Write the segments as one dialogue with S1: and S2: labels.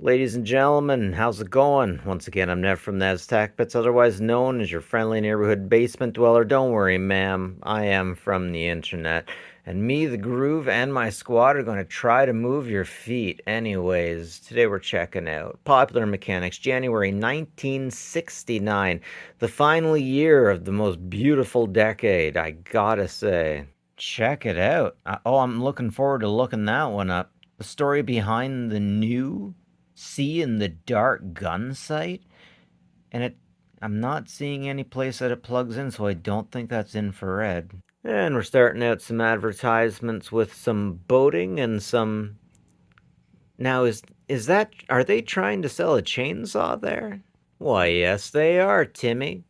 S1: Ladies and gentlemen, how's it going? Once again, I'm Nev from the Aztec Bits, otherwise known as your friendly neighborhood basement dweller. Don't worry, ma'am, I am from the internet. And me, the Groove, and my squad are going to try to move your feet. Anyways, today we're checking out Popular Mechanics, January 1969, the final year of the most beautiful decade, I gotta say. Check it out. I'm looking forward to looking that one up. The story behind the new See in the Dark gun sight, and I'm not seeing any place that it plugs in, so I don't think that's infrared. And we're starting out some advertisements with some boating and some. Now is that are they trying to sell a chainsaw there? Why, yes, they are, Timmy.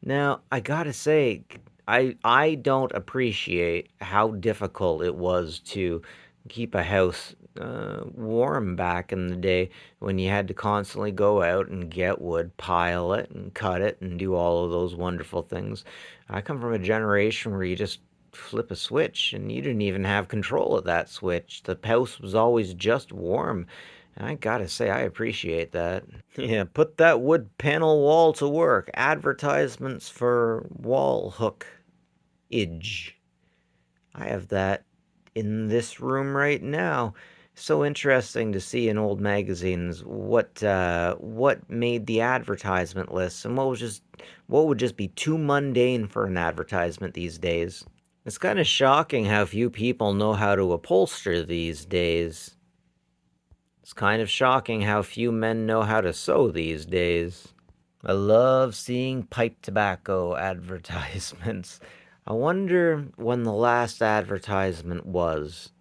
S1: Now, I gotta say, I don't appreciate how difficult it was to keep a house warm back in the day when you had to constantly go out and get wood, pile it, and cut it, and do all of those wonderful things. I come from a generation where you just flip a switch and you didn't even have control of that switch. The house was always just warm. And I gotta say, I appreciate that. Yeah, put that wood panel wall to work. Advertisements for wall hook idge. I have that in this room right now. So interesting to see in old magazines what made the advertisement lists and what would just be too mundane for an advertisement these days. It's kind of shocking how few people know how to upholster these days. It's kind of shocking how few men know how to sew these days. I love seeing pipe tobacco advertisements. I wonder when the last advertisement was,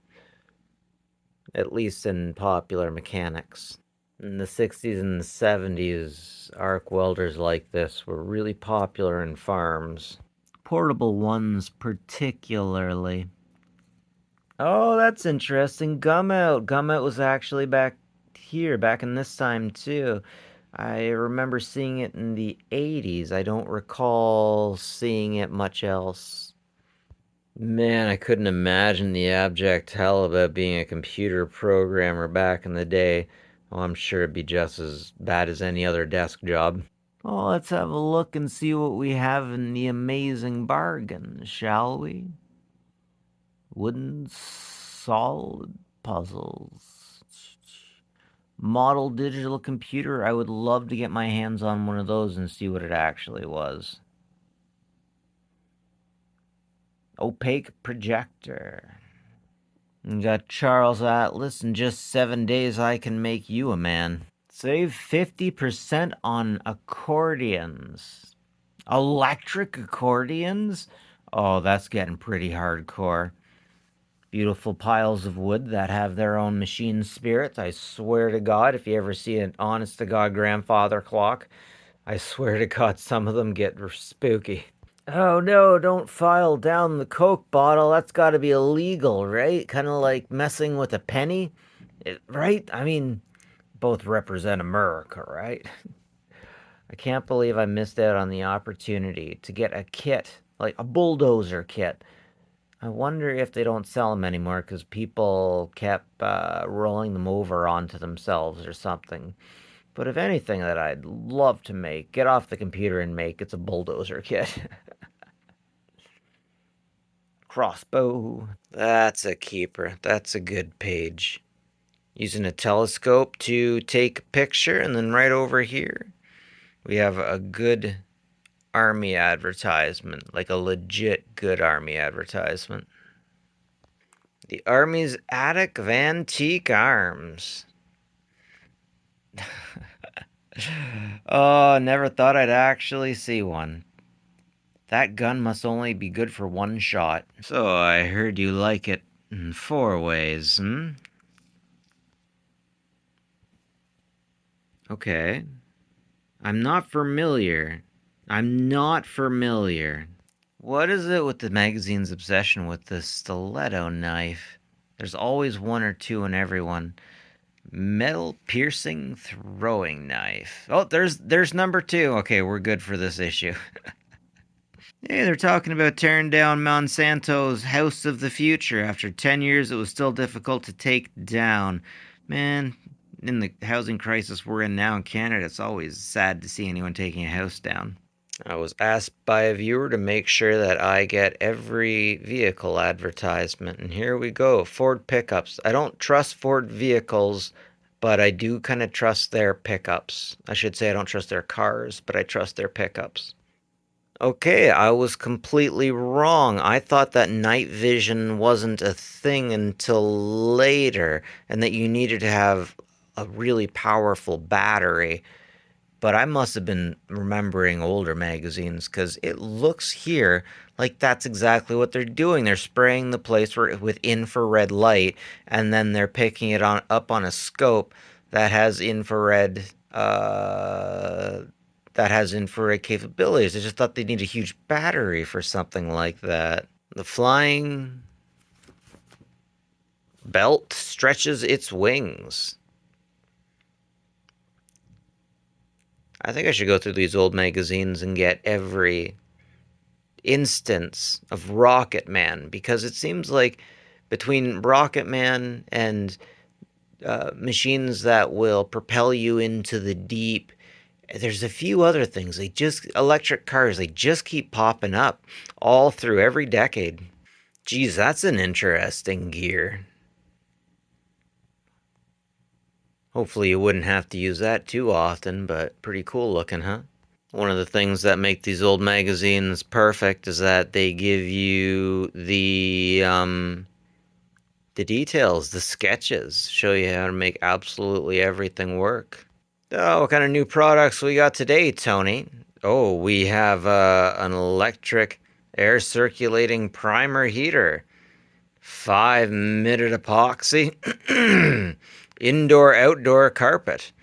S1: at least in Popular Mechanics. In the 60s and the 70s, arc welders like this were really popular in farms. Portable ones, particularly. Oh, that's interesting. Gum Out. Gum Out was actually back here, back in this time, too. I remember seeing it in the 80s. I don't recall seeing it much else. Man, I couldn't imagine the abject hell about being a computer programmer back in the day. Oh, I'm sure it'd be just as bad as any other desk job. Oh, let's have a look and see what we have in the amazing bargain, shall we? Wooden solid puzzles. Model digital computer. I would love to get my hands on one of those and see what it actually was. Opaque projector. You got Charles Atlas. In just 7 days, I can make you a man. Save 50% on accordions. Electric accordions? Oh, that's getting pretty hardcore. Beautiful piles of wood that have their own machine spirits. I swear to God, if you ever see an honest to God grandfather clock, I swear to God, some of them get spooky. Oh no, don't file down the Coke bottle. That's gotta be illegal, right? Kind of like messing with a penny, right? I mean, both represent America, right? I can't believe I missed out on the opportunity to get a kit, like a bulldozer kit. I wonder if they don't sell them anymore because people kept rolling them over onto themselves or something. But if anything that I'd love to make, get off the computer and make, it's a bulldozer kit. Crossbow. That's a keeper. That's a good page. Using a telescope to take a picture, and then right over here, we have a good army advertisement, like a legit good army advertisement. The Army's Attic of Antique Arms. Oh, never thought I'd actually see one. That gun must only be good for one shot. So I heard you like it in 4 ways, hmm? Okay. I'm not familiar. I'm not familiar. What is it with the magazine's obsession with the stiletto knife? There's always one or two in everyone. Metal piercing throwing knife. Oh, there's number 2. Okay, we're good for this issue. Hey, they're talking about tearing down Monsanto's House of the Future. After 10 years, it was still difficult to take down. Man, in the housing crisis we're in now in Canada, it's always sad to see anyone taking a house down. I was asked by a viewer to make sure that I get every vehicle advertisement, and here we go. Ford pickups. I don't trust Ford vehicles, but I do kind of trust their pickups. I should say I don't trust their cars, but I trust their pickups. Okay, I was completely wrong. I thought that night vision wasn't a thing until later, and that you needed to have a really powerful battery. But I must have been remembering older magazines because it looks here like that's exactly what they're doing. They're spraying the place with infrared light, and then they're picking it up on a scope that has infrared capabilities. I just thought they'd need a huge battery for something like that. The flying belt stretches its wings. I think I should go through these old magazines and get every instance of Rocket Man, because it seems like between Rocket Man and machines that will propel you into the deep, there's a few other things. Electric cars, they just keep popping up all through every decade. Geez, that's an interesting gear. Hopefully, you wouldn't have to use that too often, but pretty cool looking, huh? One of the things that make these old magazines perfect is that they give you the details, the sketches, show you how to make absolutely everything work. Oh, what kind of new products we got today, Tony? Oh, we have an electric air circulating primer heater, 5-minute epoxy, indoor outdoor carpet,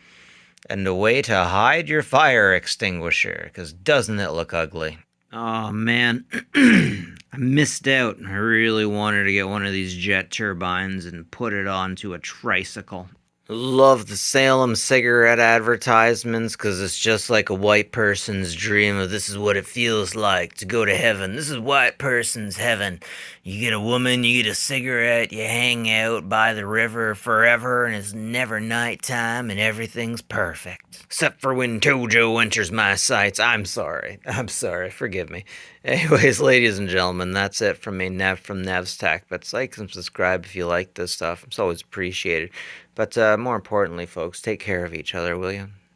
S1: and a way to hide your fire extinguisher, because doesn't it look ugly? Oh man, I missed out. I really wanted to get one of these jet turbines and put it onto a tricycle. Love the Salem cigarette advertisements because it's just like a white person's dream of this is what it feels like to go to heaven. This is white person's heaven. You get a woman, you get a cigarette, you hang out by the river forever, and it's never nighttime, and everything's perfect. Except for when Tojo enters my sights. I'm sorry. I'm sorry. Forgive me. Anyways, ladies and gentlemen, that's it from me, Nev from Nev's Tech. But like and subscribe if you like this stuff. It's always appreciated. But more importantly, folks, take care of each other, will you?